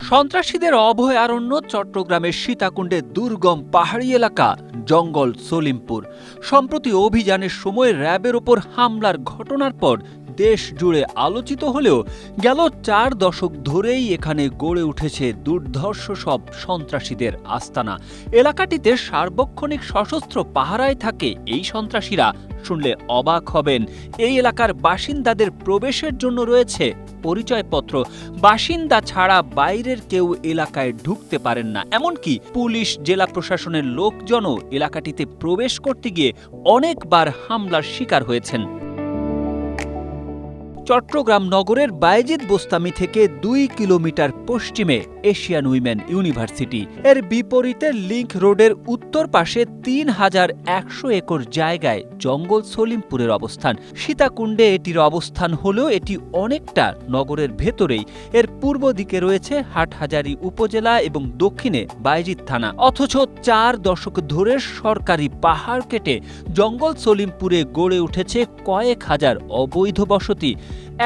সন্ত্রাসীদের অভয়ারণ্য চট্টগ্রামের সীতাকুণ্ডে দুর্গম পাহাড়ি এলাকা জঙ্গল সলিমপুর। সম্প্রতি অভিযানের সময় র্যাবের ওপর হামলার ঘটনার পর দেশ জুড়ে আলোচিত হলেও গেল 4 দশক ধরেই এখানে গড়ে উঠেছে দুর্ধর্ষ সব সন্ত্রাসীদের আস্তানা। এলাকাটিতে সার্বক্ষণিক সশস্ত্র পাহারায় থাকে এই সন্ত্রাসীরা। শুনলে অবাক হবেন, এই এলাকার বাসিন্দাদের প্রবেশের জন্য রয়েছে পরিচয়পত্র। বাসিন্দা ছাড়া বাইরের কেউ এলাকায় ঢুকতে পারেন না। এমনকি পুলিশ, জেলা প্রশাসনের লোকজনও এলাকাটিতে প্রবেশ করতে গিয়ে অনেকবার হামলার শিকার হয়েছেন। চট্টগ্রাম নগরের বায়েজিদ বোস্তামি থেকে 2 কিলোমিটার পশ্চিমে এশিয়ান উইমেন ইউনিভার্সিটি। এর বিপরীতে লিংক রোডের উত্তর পাশে 3100 একর জায়গায় জঙ্গল সলিমপুরের অবস্থান। সীতাকুণ্ডে এটির অবস্থান হলেও এটি অনেকটা নগরের ভেতরেই। এর পূর্ব দিকে রয়েছে হাটহাজারী উপজেলা এবং দক্ষিণে বায়েজিদ থানা। অথচ 4 দশক ধরে সরকারি পাহাড় কেটে জঙ্গল সলিমপুরে গড়ে উঠেছে কয়েক হাজার অবৈধ বসতি।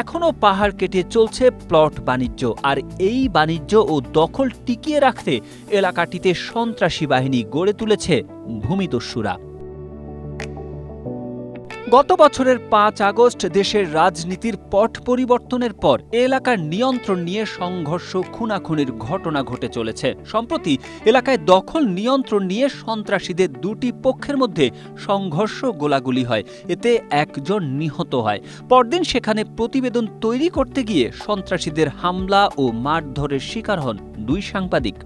এখনও পাহাড় কেটে চলছে প্লট বাণিজ্য, আর এই বাণিজ্য ও দখল টিকিয়ে রাখতে এলাকাটিতে সন্ত্রাসী বাহিনী গড়ে তুলেছে ভূমিদস্যুরা। গত বছরের 5 আগস্ট দেশের রাজনীতির পট পরিবর্তনের পর এলাকার নিয়ন্ত্রণ নিয়ে সংঘর্ষ, খুনাখুনির ঘটনা ঘটে চলেছে। সম্প্রতি এলাকায় দখল নিয়ন্ত্রণ নিয়ে সন্ত্রাসীদের 2টি পক্ষের মধ্যে সংঘর্ষ, গোলাগুলি হয়। এতে একজন নিহত হয়। পরদিন সেখানে প্রতিবেদন তৈরি করতে গিয়ে সন্ত্রাসীদের হামলা ও মারধরের শিকার হন 2 সাংবাদিক।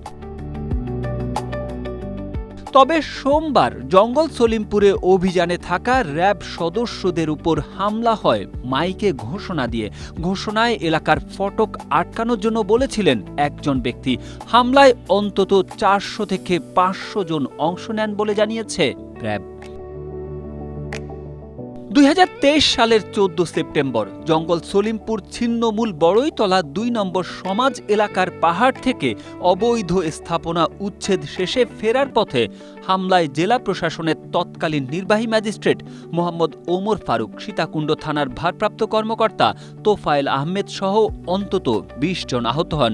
তবে সোমবার জঙ্গল সলিমপুরে অভিযানে থাকা র্যাব সদস্যদের উপর হামলা হয় মাইকে ঘোষণা দিয়ে। ঘোষণায় এলাকার ফটক আটকানোর জন্য বলেছিলেন একজন ব্যক্তি। হামলায় অন্তত 400 থেকে 500 জন অংশ নেন বলে জানিয়েছে র্যাব। 2023 সালের 14 সেপ্টেম্বর জঙ্গল সলিমপুর ছিন্নমূল বড়ইতলা 2 নম্বর সমাজ এলাকার পাহাড় থেকে অবৈধ স্থাপনা উচ্ছেদ শেষে ফেরার পথে হামলায় জেলা প্রশাসনের তৎকালীন নির্বাহী ম্যাজিস্ট্রেট মোহাম্মদ ওমর ফারুক, সীতাকুণ্ড থানার ভারপ্রাপ্ত কর্মকর্তা তোফায়েল আহমেদ সহ অন্তত 20 জন আহত হন।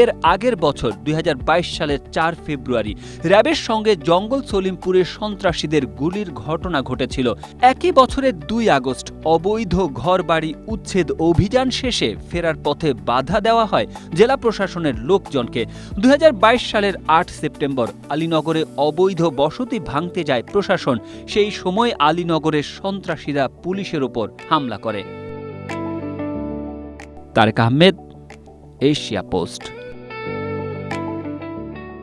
এর আগের বছর 2022 সালের 4 ফেব্রুয়ারি র্যাবের সঙ্গে জঙ্গল সলিমপুরে সন্ত্রাসীদের গুলির ঘটনা ঘটেছিল। একই বছরের 2 আগস্ট অবৈধ ঘরবাড়ি উচ্ছেদ অভিযান শেষে ফেরার পথে বাধা দেওয়া হয় জেলা প্রশাসনের লোকজনকে। 2022 সালের 8 সেপ্টেম্বর আলীনগরে অবৈধ বসতি ভাঙতে যায় প্রশাসন। সেই সময় আলীনগরের সন্ত্রাসীরা পুলিশের ওপর হামলা করে। Tareq Ahmed, Asia post.